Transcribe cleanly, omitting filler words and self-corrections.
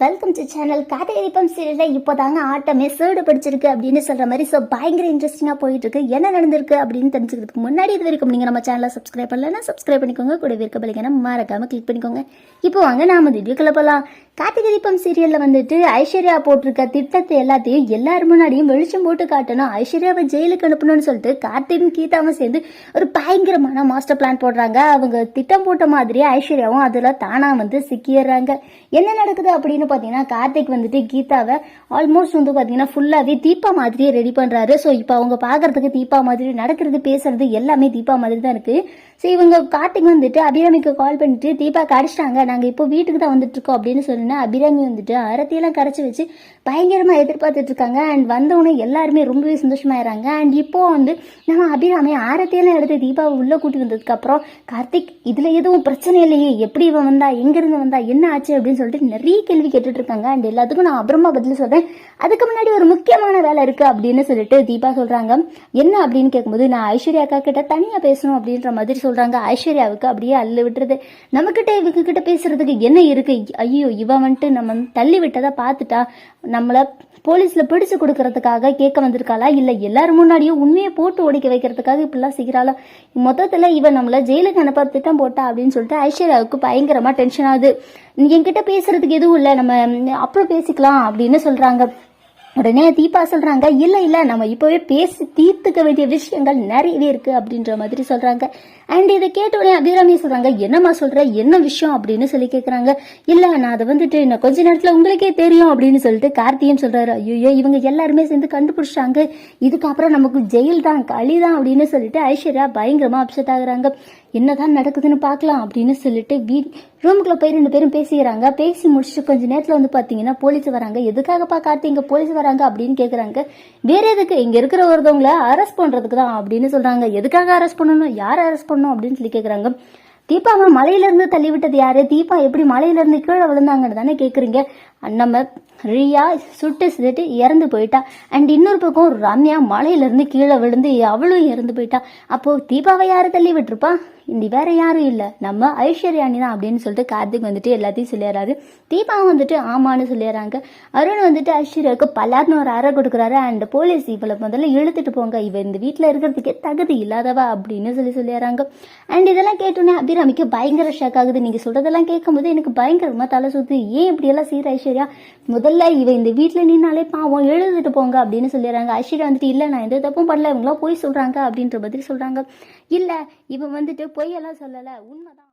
Welcome to channel. Karthigai Deepam சீரியலில் இப்போ தாங்க ஆட்டமே சூடு பிடிச்சிருக்கு அப்படின்னு சொல்கிற மாதிரி பயங்கர இன்ட்ரெஸ்டிங்காக போயிட்டு இருக்கு. என்ன நடந்திருக்கு அப்படின்னு தெரிஞ்சுக்கிறதுக்கு முன்னாடி இது வரைக்கும் நீங்கள் நம்ம சேனலை சப்ஸ்கிரைப் பண்ணலன்னா சப்ஸ்கிரைப் பண்ணிக்கோங்க. கூட இருக்க பலிக்கான மறக்காமல் கிளிக் பண்ணிக்கோங்க. இப்போ வாங்க நாம வீடியோக்குள்ள போகலாம். கார்த்திகை தீபம் சீரியலில் ஐஸ்வர்யா போட்டிருக்க திட்டத்தை எல்லாத்தையும் எல்லாரும் முன்னாடியும் வெளிச்சம் போட்டு காட்டணும், ஐஸ்வர்யாவை ஜெயிலுக்கு அனுப்பணும்னு சொல்லிட்டு கார்த்திகும் கீதாவும் சேர்ந்து ஒரு பயங்கரமான மாஸ்டர் பிளான் போடுறாங்க. அவங்க திட்டம் போட்ட மாதிரியே ஐஸ்வர்யாவும் அதில் தானா சிக்கிடுறாங்க. என்ன நடக்குது அப்படின்னு பார்த்தீங்கன்னா, கார்த்திக் கீதாவை ஆல்மோஸ்ட் பார்த்தீங்கன்னா ஃபுல்லாகவே தீபா மாதிரியே ரெடி பண்ணுறாரு. ஸோ இப்போ அவங்க பார்க்கறதுக்கு தீபா மாதிரி நடக்கிறது பேசுறது எல்லாமே தீபா மாதிரி தான் இருக்குது. ஸோ இவங்க கார்த்திக் அபிராமிக்கு கால் பண்ணிட்டு தீபா கடிச்சிட்டாங்க, நாங்கள் இப்போ வீட்டுக்கு தான் இருக்கோம் அப்படின்னு சொன்னா அபிராமி அரத்தியெல்லாம் கரைச்சி வச்சு பயங்கரமாக எதிர்பார்த்துட்டு இருக்காங்க. அண்ட் வந்தவொடனே எல்லாருமே ரொம்பவே சந்தோஷமாயிறாங்க. அண்ட் இப்போ நம்ம அபிராமி ஆரத்தியெல்லாம் எடுத்து தீபாவை உள்ளே கூட்டி வந்ததுக்கப்புறம் கார்த்திக் இதில் எதுவும் பிரச்சனை இல்லையே, எப்படி இவன் வந்தா, எங்கேருந்து வந்தா, என்ன ஆச்சு அப்படின்னு சொல்லிட்டு நிறைய கேள்வி கேட்டுட்டு இருக்காங்க. அண்ட் எல்லாத்துக்கும் நான் அப்புறமா பதில் சொல்கிறேன், அதுக்கு முன்னாடி ஒரு முக்கியமான வேலை இருக்குது அப்படின்னு சொல்லிட்டு தீபா சொல்கிறாங்க. என்ன அப்படின்னு கேட்கும்போது, நான் ஐஸ்வர்யா அக்கா கிட்ட தனியாக பேசணும் அப்படின்ற மாதிரி சொல்கிறாங்க. ஐஸ்வர்யாவுக்கு அப்படியே அள்ளு விட்டுறது, நம்மக்கிட்ட இவங்க கிட்ட பேசுறதுக்கு என்ன இருக்கு, ஐயோ இவன் நம்ம தள்ளி விட்டதை பார்த்துட்டா நம்மளை போலீஸில் பிடிச்சு கொடுக்கறதுக்காக கேட்க வந்திருக்காளா, இல்லை எல்லாரும் முன்னாடியும் உண்மையை போட்டு ஒடிக்க வைக்கிறதுக்காக இப்படிலாம் செய்கிறாளா, மொத்தத்தில் இவன் நம்மளை ஜெயிலுக்கு அனுப்ப திட்டம் போட்டா அப்படின்னு சொல்லிட்டு ஐஸ்வர்யாவுக்கு பயங்கரமாக டென்ஷன் ஆகுது. என்கிட்ட பேசுறதுக்கு எதுவும் இல்லை, நம்ம அப்புறம் பேசிக்கலாம் அப்படின்னு சொல்கிறாங்க. உடனே தீபா சொல்றாங்க, இல்ல நம்ம இப்பவே பேசி தீர்த்துக்க வேண்டிய விஷயங்கள் நிறையவே இருக்கு அப்படின்ற மாதிரி சொல்றாங்க. அண்ட் இதை கேட்ட உடனே அபிராமி சொல்றாங்க, என்னம்மா சொல்ற, என்ன விஷயம் அப்படின்னு சொல்லி கேட்கறாங்க. இல்ல நான் அதை இன்னும் கொஞ்ச நேரத்துல உங்களுக்கே தெரியும் அப்படின்னு சொல்லிட்டு கார்த்தியும் சொல்றாரு. ஐயோ இவங்க எல்லாருமே சேர்ந்து கண்டுபிடிச்சாங்க, இதுக்கப்புறம் நமக்கு ஜெயில் தான் களிதான் அப்படின்னு சொல்லிட்டு ஐஸ்வர்யா பயங்கரமா அப்செட் ஆகுறாங்க. என்னதான் நடக்குதுன்னு பார்க்கலாம் அப்படின்னு சொல்லிட்டு ரூமுக்குள்ள போய் 2 பேரும் பேசிக்கிறாங்க. பேசி முடிச்சுட்டு கொஞ்ச நேரத்துல பாத்தீங்கன்னா போலீஸ் வராங்க. எதுக்காகப்பா கார்த்தி இங்க போலீஸ் வராங்க அப்படின்னு கேக்குறாங்க. வேற எதுக்கு, இங்க இருக்கிற ஒருத்தவங்களை அரெஸ்ட் பண்றதுக்கு தான் அப்படின்னு சொல்றாங்க. எதுக்காக அரெஸ்ட் பண்ணணும், யார் அரெஸ்ட் பண்ணணும் அப்படின்னு சொல்லி கேக்குறாங்க. தீபாவை மலையில இருந்து தள்ளி விட்டது யாரு, தீபா எப்படி மலையில இருந்து கீழே விழுந்தாங்கன்னு தானே கேக்குறீங்க. நம்ம ரியா சுட்டு இறந்து போயிட்டா. அண்ட் இன்னொரு பக்கம் ரம்யா மலையில இருந்து கீழே விழுந்து அவளும் இறந்து போயிட்டா. அப்போ தீபாவை யாரு தள்ளி விட்டுருப்பா, இந்த வேற யாரும் இல்ல, நம்ம ஐஸ்வர்யாணி தான் அப்படின்னு சொல்லிட்டு கார்த்திக் எல்லாத்தையும் சொல்லிடுறாரு. தீபாவும் ஆமான்னு சொல்லிடுறாங்க. அருண் ஐஸ்வர்யாவுக்கு பல்லார்னு ஒரு அறை கொடுக்குறாரு. அண்ட் போலீஸ் இவளை முதல்ல இழுத்துட்டு போங்க, இவ இந்த வீட்டுல இருக்கிறதுக்கே தகுதி இல்லாதவா அப்படின்னு சொல்லிடுறாங்க. அண்ட் இதெல்லாம் கேட்டோன்னே அபிராமிக்கு பயங்கர ஷாக் ஆகுது. நீங்க சொல்றதெல்லாம் கேட்கும்போது எனக்கு பயங்கரமா தலை சுத்து, ஏன் இப்படி எல்லாம் செய்யற ஐஸ்வர்யா, முதல்ல இவ இந்த வீட்டுல நின்னாலே பாவம், எழுதிட்டு போங்க அப்படின்னு சொல்லிடுறாங்க. ஐஸ்வர்யா இல்ல நான் எந்த தப்பும் பண்ணல, இவங்களா போய் சொல்றாங்க அப்படின்ற மாதிரி சொல்றாங்க. இல்ல இவ பொய்யெல்லாம் சொல்லல, உண்மைதான்.